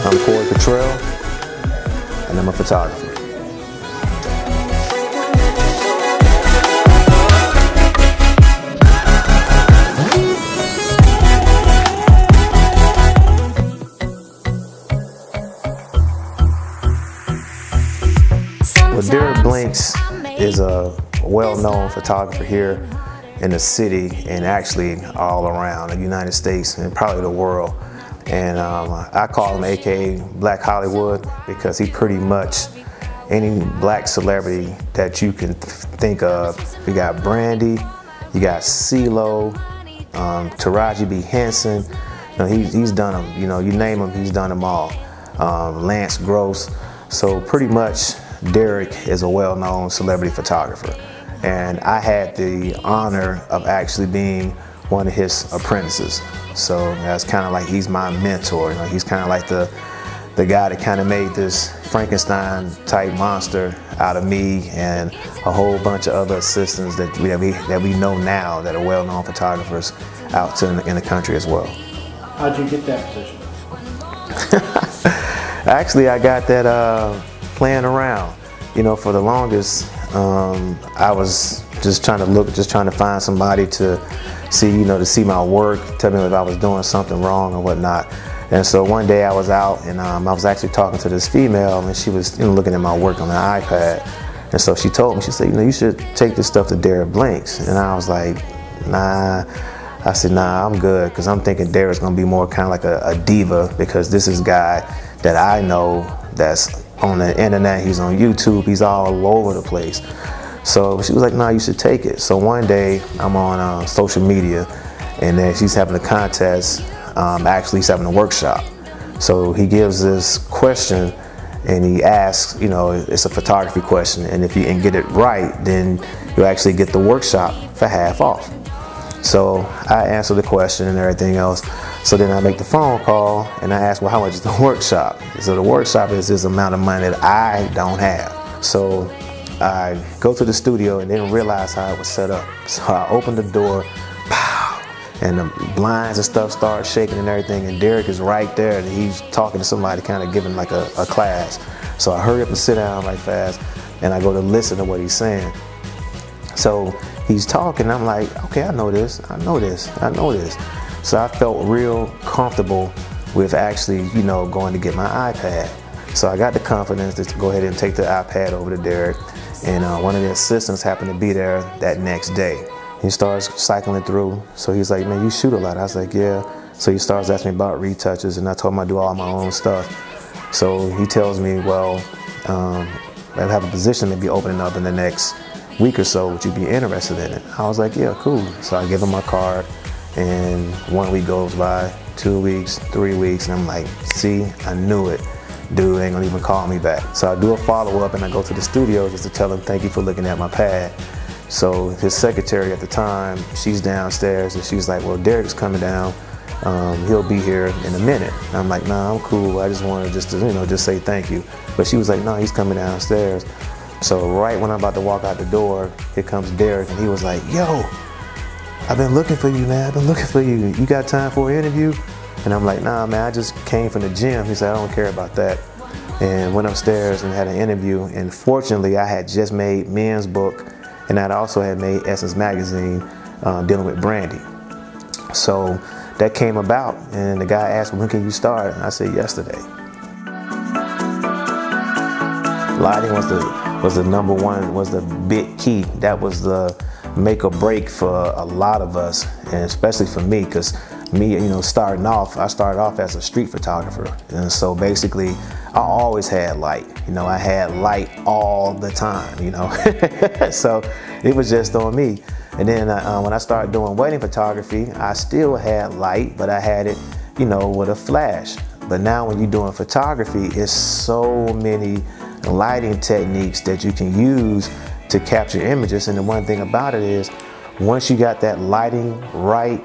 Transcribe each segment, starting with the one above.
I'm Corey Cottrell, and I'm a photographer. Well, Derek Blinks is a well-known photographer here in the city and actually all around the United States and probably the world. And I call him AKA Black Hollywood because he pretty much any black celebrity that you can think of. You got Brandy, you got CeeLo, Taraji B. Henson. You know, he's done them. You know, you name him, he's done them all. Lance Gross. So pretty much Derek is a well-known celebrity photographer. And I had the honor of actually being one of his apprentices. So that's kind of like he's my mentor. You know, he's kind of like the guy that kind of made this Frankenstein type monster out of me and a whole bunch of other assistants that we know now that are well-known photographers out in the country as well. How'd you get that position? Actually, I got that playing around. You know, for the longest, I was just trying to find somebody to see, you know, to see my work, tell me if I was doing something wrong or whatnot. And so one day I was out and I was actually talking to this female and she was, you know, looking at my work on the iPad. And so she told me, she said, you know, you should take this stuff to Derek Blinks. And I was like, nah. I said, nah, I'm good, because I'm thinking Derek's gonna be more kind of like a diva, because this is a guy that I know that's on the internet, he's on YouTube, he's all over the place. So she was like, nah, you should take it. So one day I'm on social media and then she's having a contest, actually he's having a workshop. So he gives this question and he asks, you know, it's a photography question, and if you can get it right, then you actually get the workshop for half off. So I answer the question and everything else. So then I make the phone call and I ask, well, how much is the workshop? So the workshop is this amount of money that I don't have. So I go to the studio and didn't realize how it was set up. So I open the door, pow, and the blinds and stuff start shaking and everything, and Derek is right there and he's talking to somebody, kind of giving like a class. So I hurry up and sit down right fast and I go to listen to what he's saying. So he's talking, I'm like, okay, I know this. So I felt real comfortable with actually, you know, going to get my iPad. So I got the confidence to go ahead and take the iPad over to Derek, and one of the assistants happened to be there that next day. He starts cycling through, so he's like, man, you shoot a lot. I was like, yeah. So he starts asking me about retouches, and I told him I do all my own stuff. So he tells me, well, I have a position to be opening up in the next week or so, would you be interested in it? I was like, yeah, cool. So I give him my card, and 1 week goes by, 2 weeks, 3 weeks, and I'm like, see, I knew it. Dude ain't gonna even call me back. So I do a follow-up and I go to the studio just to tell him thank you for looking at my pad. So his secretary at the time, she's downstairs and she's like, well, Derek's coming down. He'll be here in a minute. And I'm like, nah, I'm cool. I just wanted to, you know, just say thank you. But she was like, no, he's coming downstairs. So right when I'm about to walk out the door, here comes Derek, and he was like, yo, I've been looking for you, man. I've been looking for you. You got time for an interview? And I'm like, nah, man, I just came from the gym. He said, I don't care about that. And went upstairs and had an interview. And fortunately, I had just made Men's Book, and I also had made Essence Magazine dealing with Brandy. So that came about, and the guy asked me, when can you start? And I said, yesterday. Lighting was was the number one, was the big key. That was the make or break for a lot of us, and especially for me, because me, you know, I started off as a street photographer. And so basically, I always had light. You know, I had light all the time, you know. So it was just on me. And then when I started doing wedding photography, I still had light, but I had it, you know, with a flash. But now when you're doing photography, it's so many lighting techniques that you can use to capture images. And the one thing about it is, once you got that lighting right,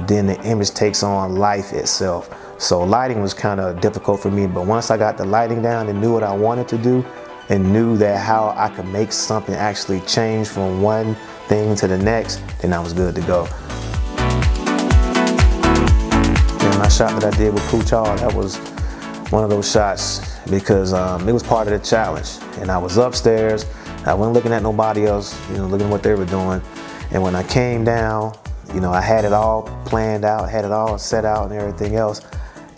then the image takes on life itself. So lighting was kind of difficult for me, but once I got the lighting down and knew what I wanted to do, and knew that how I could make something actually change from one thing to the next, then I was good to go. And my shot that I did with Cottrell, that was one of those shots because it was part of the challenge. And I was upstairs, I wasn't looking at nobody else, you know, looking at what they were doing. And when I came down, you know, I had it all planned out, had it all set out and everything else.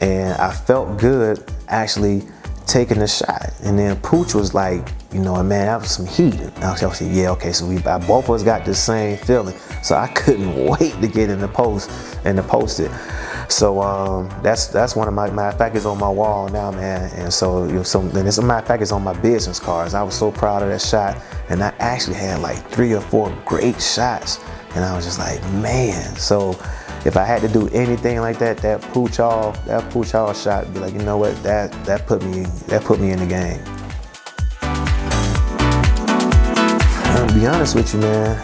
And I felt good actually taking the shot. And then Pooch was like, you know, man, that was some heat. And I was like, yeah, okay, so both of us got the same feeling. So I couldn't wait to get in the post and to post it. So that's one of my, matter of fact, it's on my wall now, man. And so, you know, and as a matter of fact, it's on my business cards. I was so proud of that shot. And I actually had like 3 or 4 great shots. And I was just like, man. So if I had to do anything like that, that Cottrell shot, be like, you know what, that put me in the game. To be honest with you, man,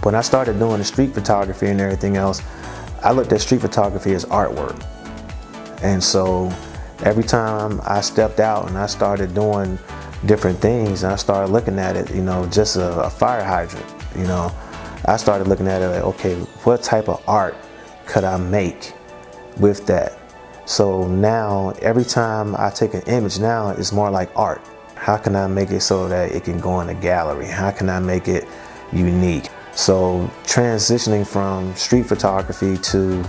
when I started doing the street photography and everything else, I looked at street photography as artwork. And so every time I stepped out and I started doing different things, and I started looking at it, you know, just a fire hydrant, you know, I started looking at it like, okay, what type of art could I make with that? So now every time I take an image now, it's more like art. How can I make it so that it can go in a gallery? How can I make it unique? So transitioning from street photography to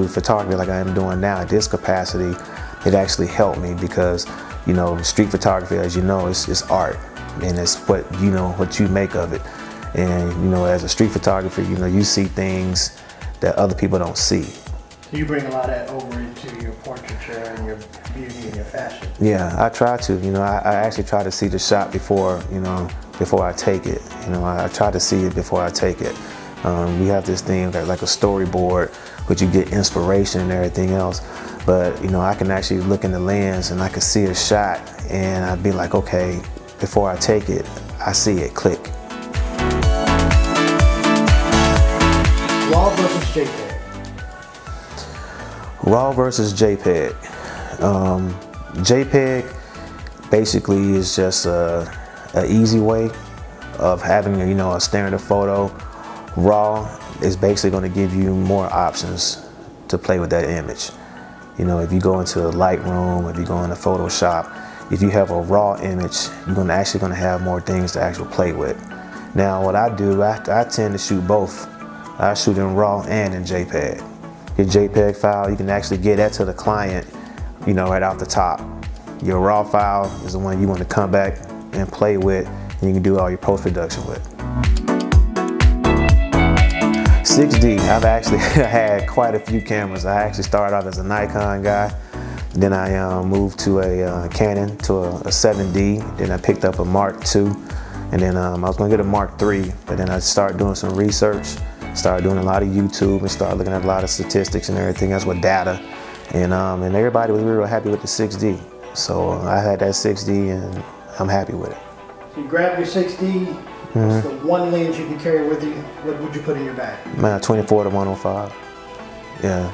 photography like I am doing now at this capacity, it actually helped me because, you know, street photography, as you know, it's art, and it's what you make of it. And you know, as a street photographer, you know, you see things that other people don't see. So you bring a lot of that over into your portraiture and your beauty and your fashion. Yeah, I try to. You know, I actually try to see the shot before I take it. You know, I try to see it before I take it. We have this thing like a storyboard, which you get inspiration and everything else. But you know, I can actually look in the lens and I can see a shot, and I'd be like, okay, before I take it, I see it click. RAW versus JPEG. RAW versus JPEG. JPEG basically is just an easy way of having, you know, a standard photo. RAW is basically going to give you more options to play with that image. You know, if you go into Lightroom, if you go into Photoshop, if you have a RAW image, you're actually going to have more things to actually play with. Now, what I do, I tend to shoot both. I shoot in RAW and in JPEG. Your JPEG file, you can actually get that to the client, you know, right off the top. Your RAW file is the one you want to come back and play with, and you can do all your post-production with. 6D, I've actually had quite a few cameras. I actually started off as a Nikon guy. Then I moved to a Canon, to a 7D. Then I picked up a Mark II. And then I was gonna get a Mark III, but then I started doing some research, started doing a lot of YouTube, and started looking at a lot of statistics and everything else with data. And everybody was real happy with the 6D. So I had that 6D and I'm happy with it. So you grab your 6D, what's the one lens you can carry with you? What would you put in your bag? My 24 to 105. Yeah.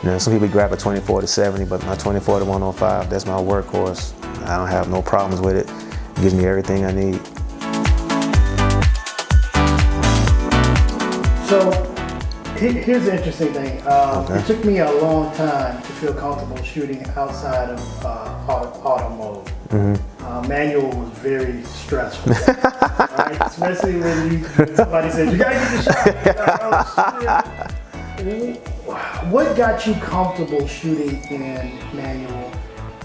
You know, some people grab a 24 to 70, but my 24 to 105, that's my workhorse. I don't have no problems with it. It gives me everything I need. So here's the interesting thing. It took me a long time to feel comfortable shooting outside of auto mode. Manual was very stressful, right? Especially when somebody said, you gotta get the shot. What got you comfortable shooting in manual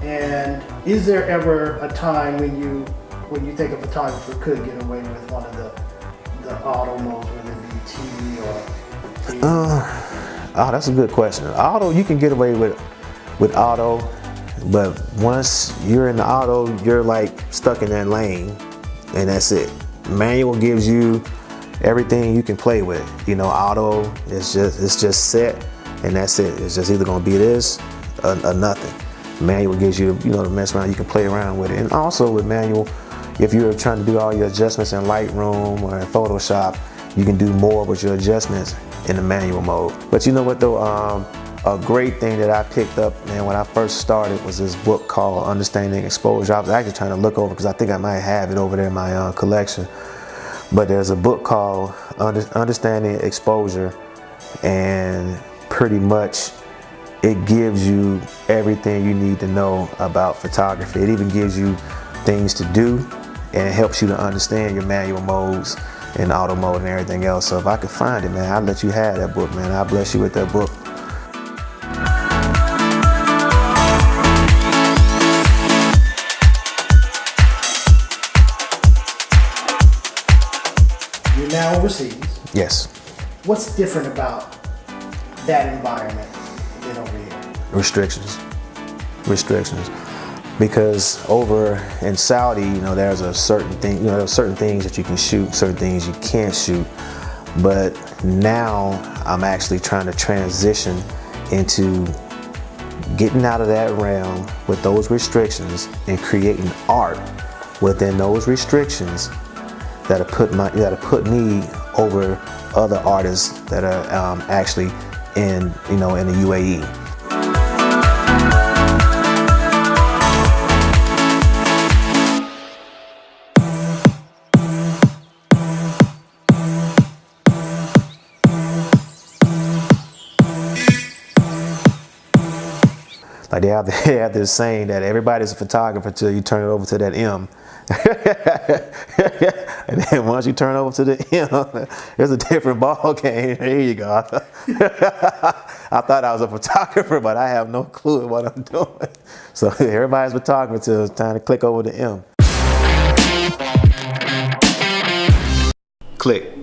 And is there ever a time when you think a photographer could get away with one of the auto modes, whether it be TV or TV? Oh, that's a good question. Auto, you can get away with auto, but once you're in the auto, you're like stuck in that lane, and that's it. Manual gives you everything you can play with. You know, auto it's just set, and that's it. It's just either gonna be this or nothing. Manual gives you, you know, to mess around. You can play around with it, and also with manual, if you're trying to do all your adjustments in Lightroom or in Photoshop, you can do more with your adjustments in the manual mode. But you know what though, a great thing that I picked up, man, when I first started was this book called Understanding Exposure. I was actually trying to look over because I think I might have it over there in my collection. But there's a book called Understanding Exposure, and pretty much it gives you everything you need to know about photography. It even gives you things to do, and it helps you to understand your manual modes and auto mode and everything else. So if I could find it, man, I'll let you have that book, man. I'll bless you with that book. You're now overseas. Yes. What's different about that environment than over here? Restrictions. Because over in Saudi, you know, there's a certain thing, you know, there's certain things that you can shoot, certain things you can't shoot. But now I'm actually trying to transition into getting out of that realm with those restrictions and creating art within those restrictions that'll put me over other artists that are actually in, you know, in the UAE. Like they have this saying that everybody's a photographer till you turn it over to that M. And then once you turn over to the M, there's a different ball game. There you go. I thought I was a photographer, but I have no clue what I'm doing. So everybody's a photographer till it's time to click over to M. Click.